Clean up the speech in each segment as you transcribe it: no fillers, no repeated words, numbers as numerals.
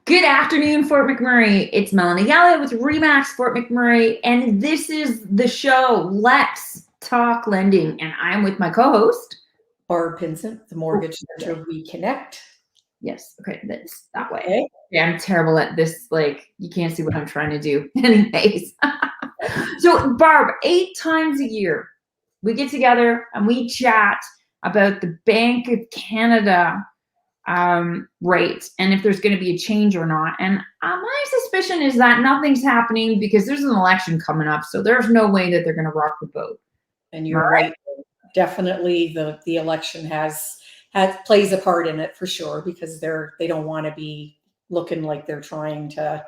Good afternoon, Fort McMurray. It's Melanie Galloway with Remax Fort McMurray, and this is the show, Let's Talk Lending. And I'm with my co-host, Barb Pinsent, the Mortgage Center We Connect. Yes, okay, that's that way. Okay. Yeah, I'm terrible at this. Like, you can't see what I'm trying to do. Anyways. So, Barb, 8 times a year, we get together and we chat about the Bank of Canada rate and if there's going to be a change or not. And my suspicion is that nothing's happening because there's an election coming up, so there's no way that they're going to rock the boat. And you're right. Definitely the election plays a part in it for sure, because they don't want to be looking like they're trying to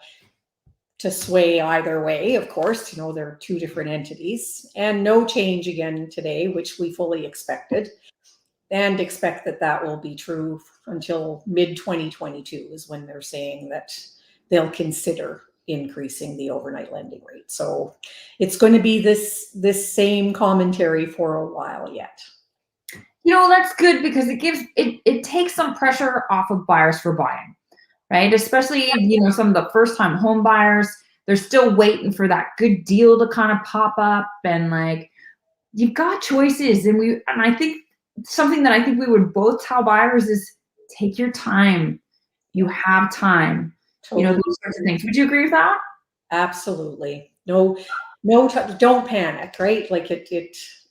sway either way. Of course, they're two different entities, and no change again today, which we fully expected. And expect that will be true until mid-2022 is when they're saying that they'll consider increasing the overnight lending rate. So it's going to be this same commentary for a while yet. That's good because it takes some pressure off of buyers for buying, right? Especially, some of the first-time home buyers, they're still waiting for that good deal to kind of pop up, and like, you've got choices. And I think something that I think we would both tell buyers is take your time. You have time. Totally. Those sorts of things. Would you agree with that? Absolutely. No, don't panic, right? Like it's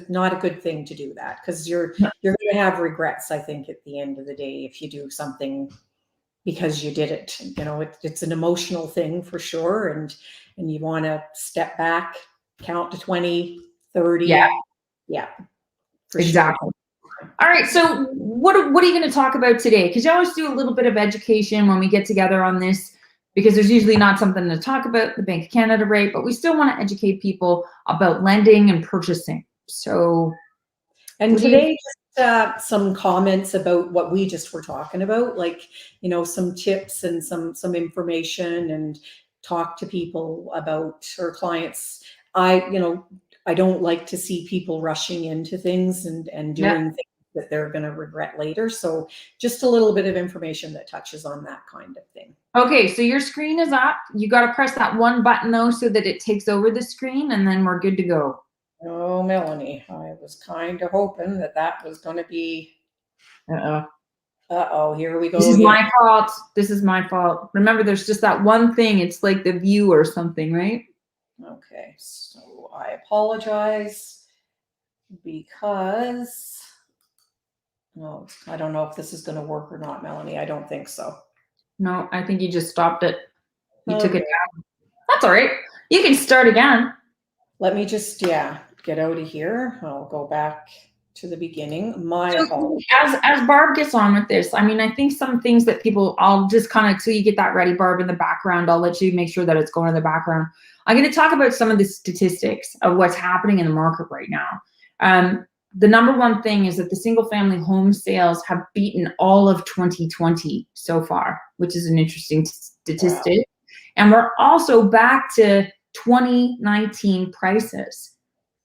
not a good thing to do that, because you're going to have regrets, I think, at the end of the day, if you do something because you did it. It's an emotional thing for sure. And you want to step back, count to 20, 30. Yeah. Exactly. Sure. All right. So what are you going to talk about today? Because you always do a little bit of education when we get together on this, because there's usually not something to talk about the Bank of Canada rate, but we still want to educate people about lending and purchasing. So, and today, just some comments about what we just were talking about, like, some tips and some information, and talk to people about, or clients. I don't like to see people rushing into things and doing things that they're going to regret later. So just a little bit of information that touches on that kind of thing. Okay, so your screen is up. You got to press that one button though, so that it takes over the screen, and then we're good to go. Oh, Melanie, I was kind of hoping that was going to be. Uh-oh, here we go. This is my fault. This is my fault. Remember, there's just that one thing. It's like the view or something, right? Okay, so I apologize because, no, I don't know if this is going to work or not, Melanie. I don't think so. No, I think you just stopped it. You took it down. That's all right. You can start again. Let me just, get out of here. I'll go back to the beginning. As Barb gets on with this, I think some things that I'll just kind of, till you get that ready, Barb, in the background, I'll let you make sure that it's going in the background. I'm going to talk about some of the statistics of what's happening in the market right now. The number one thing is that the single family home sales have beaten all of 2020 so far, which is an interesting statistic. Wow. And we're also back to 2019 prices,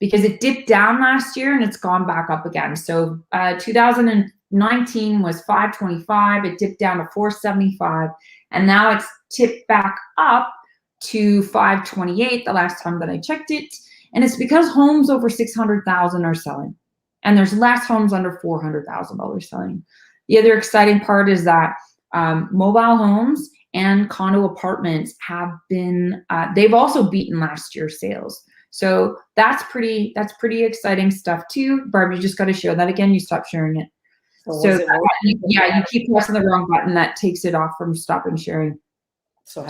because it dipped down last year and it's gone back up again. So 2019 was $525. It dipped down to $475. And now it's tipped back up to $528 the last time that I checked it. And it's because homes over $600,000 are selling, and there's less homes under $400,000 selling. The other exciting part is that mobile homes and condo apartments have been, they've also beaten last year's sales. So that's pretty exciting stuff too. Barb, you just got to share that again. You stopped sharing it. So you keep pressing the wrong button. That takes it off from stopping sharing. So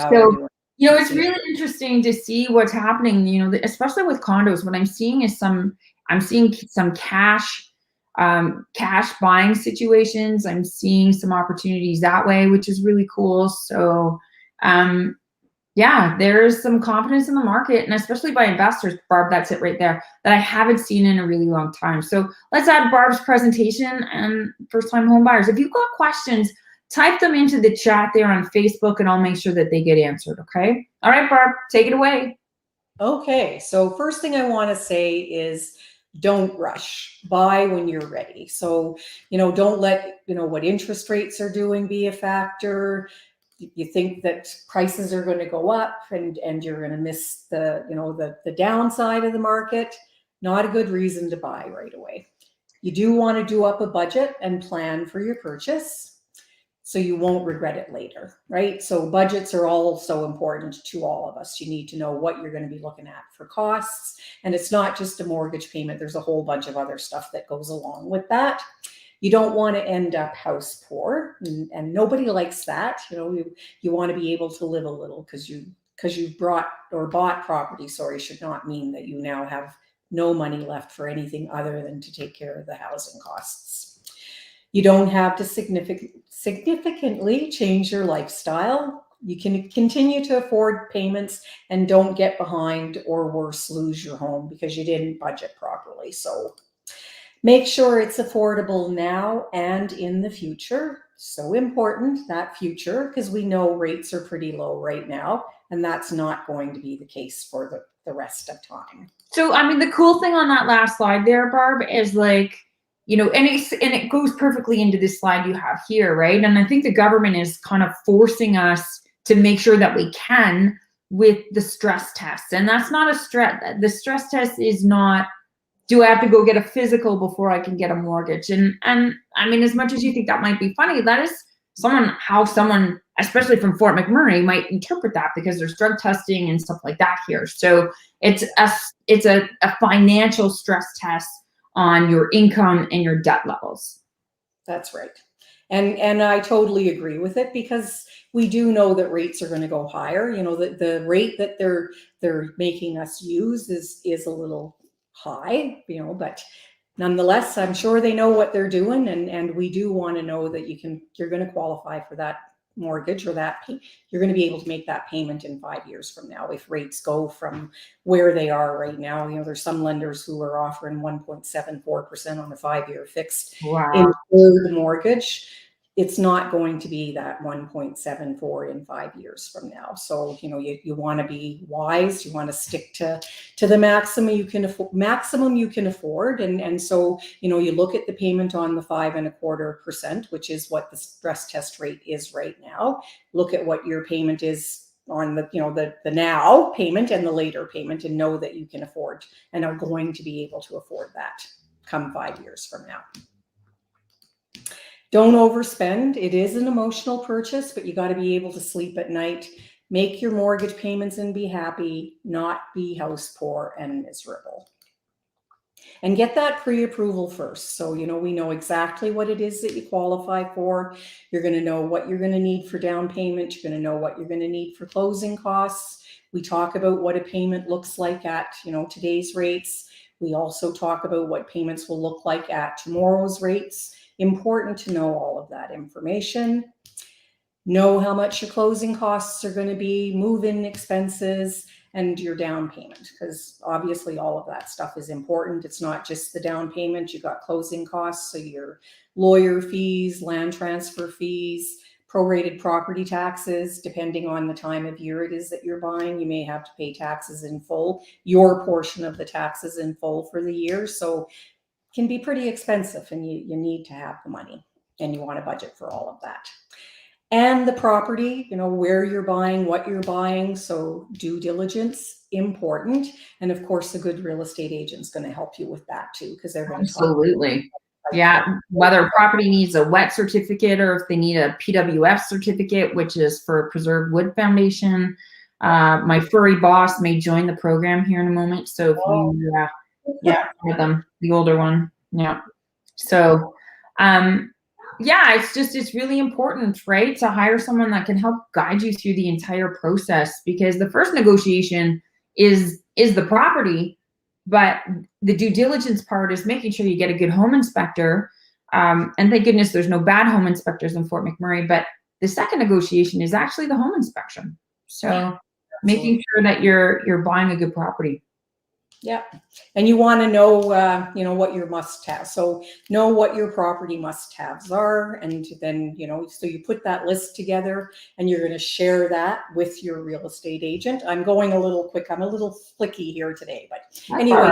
it's really interesting to see what's happening, especially with condos. What I'm seeing is some cash buying situations. I'm seeing some opportunities that way, which is really cool. So, there's some confidence in the market, and especially by investors, Barb, that's it right there, that I haven't seen in a really long time. So let's add Barb's presentation and first-time home buyers. If you've got questions, type them into the chat there on Facebook, and I'll make sure that they get answered, okay? All right, Barb, take it away. Okay, so first thing I want to say is don't rush. Buy when you're ready. So, don't let, what interest rates are doing be a factor. you think that prices are going to go up and you're going to miss the, the downside of the market. Not a good reason to buy right away. You do want to do up a budget and plan for your purchase so you won't regret it later, right? So budgets are also important to all of us. You need to know what you're going to be looking at for costs. And it's not just a mortgage payment. There's a whole bunch of other stuff that goes along with that. You don't want to end up house poor, and nobody likes that. You want to be able to live a little, because you've bought property, should not mean that you now have no money left for anything other than to take care of the housing costs. You don't have to significantly change your lifestyle. You can continue to afford payments and don't get behind, or worse, lose your home because you didn't budget properly. So make sure it's affordable now and in the future. So important, that future, because we know rates are pretty low right now, and that's not going to be the case for the rest of time. So, I mean, the cool thing on that last slide there, Barb, is like, and it goes perfectly into this slide you have here, right? And I think the government is kind of forcing us to make sure that we can with the stress tests. And that's not a stress. The stress test is not, do I have to go get a physical before I can get a mortgage? And I mean, as much as you think that might be funny, that is how someone, especially from Fort McMurray, might interpret that, because there's drug testing and stuff like that here. So it's a financial stress test on your income and your debt levels. That's right. And I totally agree with it, because we do know that rates are going to go higher. The rate that they're making us use is a little high, but nonetheless, I'm sure they know what they're doing, and we do want to know that you're going to qualify for that mortgage, or that you're going to be able to make that payment in 5 years from now if rates go from where they are right now. There's some lenders who are offering 1.74% on a 5-year fixed insured mortgage. It's not going to be that 1.74 in 5 years from now. So, you want to be wise. You want to stick to the maximum you can afford. And so, you look at the payment on the 5.25%, which is what the stress test rate is right now. Look at what your payment is on the now payment and the later payment, and know that you can afford and are going to be able to afford that come 5 years from now. Don't overspend. It is an emotional purchase, but you got to be able to sleep at night, make your mortgage payments and be happy, not be house poor and miserable. And get that pre-approval first. So, we know exactly what it is that you qualify for. You're going to know what you're going to need for down payment. You're going to know what you're going to need for closing costs. We talk about what a payment looks like at, today's rates. We also talk about what payments will look like at tomorrow's rates. Important to know all of that information. Know how much your closing costs are going to be, move-in expenses, and your down payment, because obviously all of that stuff is important. It's not just the down payment. You've got closing costs, so your lawyer fees, land transfer fees, prorated property taxes, depending on the time of year it is that you're buying. You may have to pay taxes in full, your portion of the taxes in full for the year. So can be pretty expensive, and you need to have the money, and you want to budget for all of that. And the property, where you're buying, what you're buying. So due diligence, important. And of course, a good real estate agent is going to help you with that too, because they're going to talk. Absolutely. Yeah. Whether a property needs a wet certificate, or if they need a PWF certificate, which is for Preserved Wood Foundation. My furry boss may join the program here in a moment. So if you, with them, the older one. Yeah. So, it's really important, right, to hire someone that can help guide you through the entire process, because the first negotiation is the property, but the due diligence part is making sure you get a good home inspector. And thank goodness there's no bad home inspectors in Fort McMurray, but the second negotiation is actually the home inspection. So making sure that you're buying a good property. Yeah. And you want to know, what your must-haves. So know what your property must-haves are. And then, so you put that list together, and you're going to share that with your real estate agent. I'm going a little quick. I'm a little flicky here today, but anyway,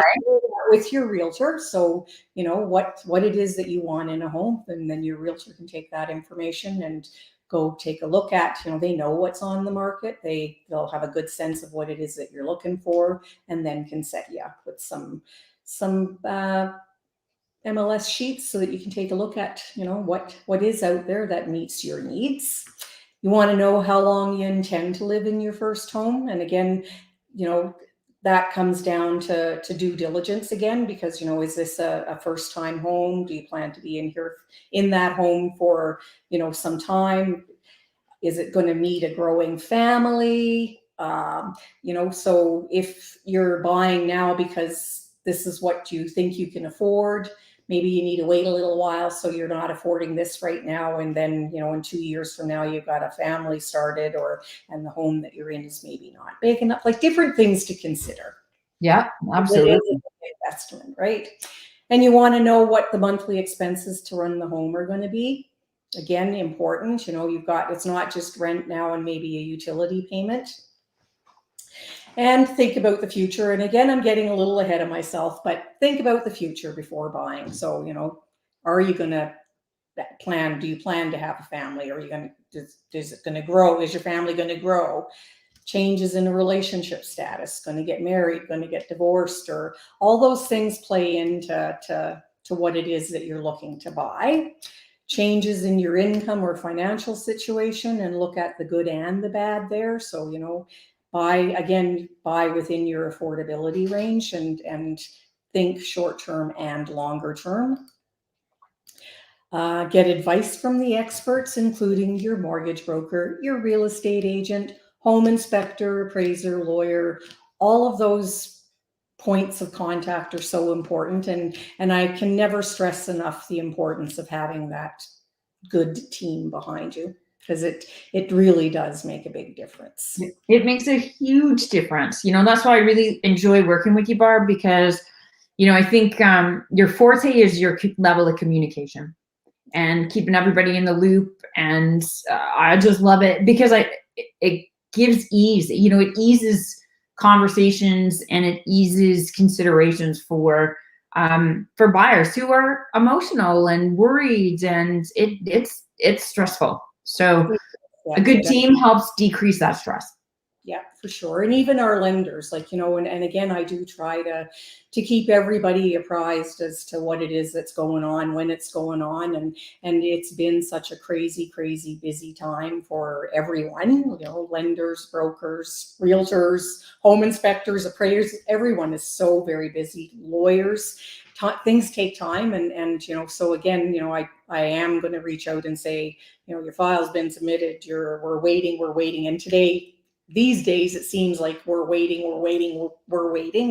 with your realtor. So, what it is that you want in a home, and then your realtor can take that information and go take a look at. They know what's on the market. They'll have a good sense of what it is that you're looking for, and then can set you up with some MLS sheets so that you can take a look at, what is out there that meets your needs. You want to know how long you intend to live in your first home. And again, that comes down to due diligence again, because, is this a first time home? Do you plan to be in that home for, some time? Is it going to meet a growing family? So if you're buying now because this is what you think you can afford, maybe you need to wait a little while so you're not affording this right now, and then in 2 years from now you've got a family started, and the home that you're in is maybe not big enough. Like, different things to consider. Yeah, absolutely. It is an investment, right? And you want to know what the monthly expenses to run the home are going to be. Again, important. It's not just rent now and maybe a utility payment. And think about the future. And again, I'm getting a little ahead of myself, but think about the future before buying. So, are you going to do you plan to have a family? Are you going to, is it going to grow? Is your family going to grow? Changes in the relationship status, going to get married, going to get divorced, or all those things play into what it is that you're looking to buy. Changes in your income or financial situation, and look at the good and the bad there. So, buy within your affordability range, and think short-term and longer term. Get advice from the experts, including your mortgage broker, your real estate agent, home inspector, appraiser, lawyer. All of those points of contact are so important. And I can never stress enough the importance of having that good team behind you, because it really does make a big difference. It makes a huge difference. That's why I really enjoy working with you, Barb, because, I think your forte is your level of communication and keeping everybody in the loop. And I just love it because it gives ease. It eases conversations, and it eases considerations for buyers who are emotional and worried, and it's stressful. So a good team helps decrease that stress. Yeah, for sure. And even our lenders, and again, I do try to keep everybody apprised as to what it is that's going on, when it's going on. And it's been such a crazy, crazy busy time for everyone, lenders, brokers, realtors, home inspectors, appraisers. Everyone is so very busy. Lawyers, things take time. And so again, I am going to reach out and say, your file's been submitted, we're waiting. And these days, it seems like we're waiting,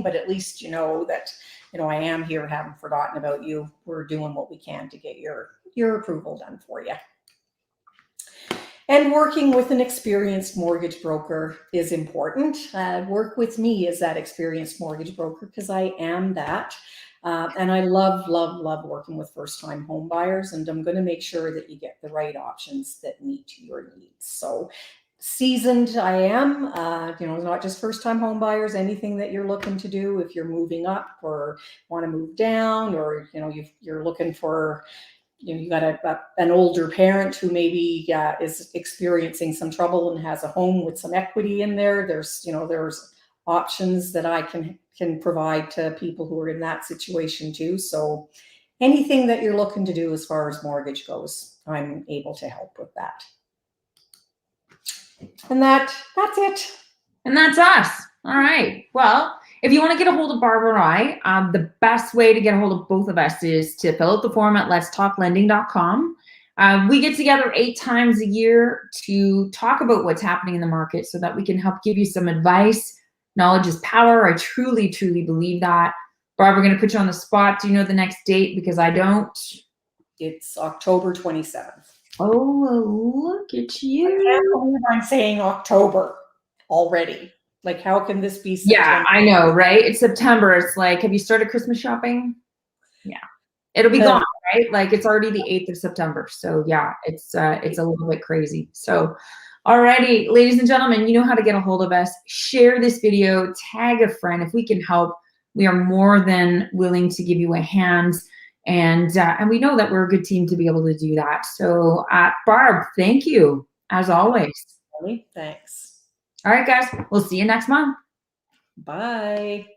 but at least that, I am here, haven't forgotten about you. We're doing what we can to get your approval done for you. And working with an experienced mortgage broker is important. Work with me as that experienced mortgage broker, because I am that. And I love, love, love working with first-time home buyers, and I'm going to make sure that you get the right options that meet your needs. So seasoned I am, not just first-time home buyers, anything that you're looking to do, if you're moving up or want to move down, or, you're looking for, you got an older parent who maybe is experiencing some trouble and has a home with some equity in there. There's options that I can provide to people who are in that situation too. So anything that you're looking to do as far as mortgage goes, I'm able to help with that. And that's it. And that's us. All right. Well, if you want to get a hold of Barb and I, the best way to get a hold of both of us is to fill out the form at letstalklending.com. We get together 8 times a year to talk about what's happening in the market so that we can help give you some advice. Knowledge is power. I truly, truly believe that. Barb, we're going to put you on the spot. Do you know the next date? Because I don't. It's October 27th. Oh, look at you. I can't believe I'm saying October already. Like, how can this be September? Yeah, I know, right? It's September. It's like, have you started Christmas shopping? Yeah. It'll be gone, right? Like, it's already the 8th of September. So yeah, it's a little bit crazy. So alrighty, ladies and gentlemen, you know how to get a hold of us. Share this video, tag a friend. If we can help, we are more than willing to give you a hand. And we know that we're a good team to be able to do that. So Barb, thank you. as always. Thanks. All right, guys, we'll see you next month. Bye.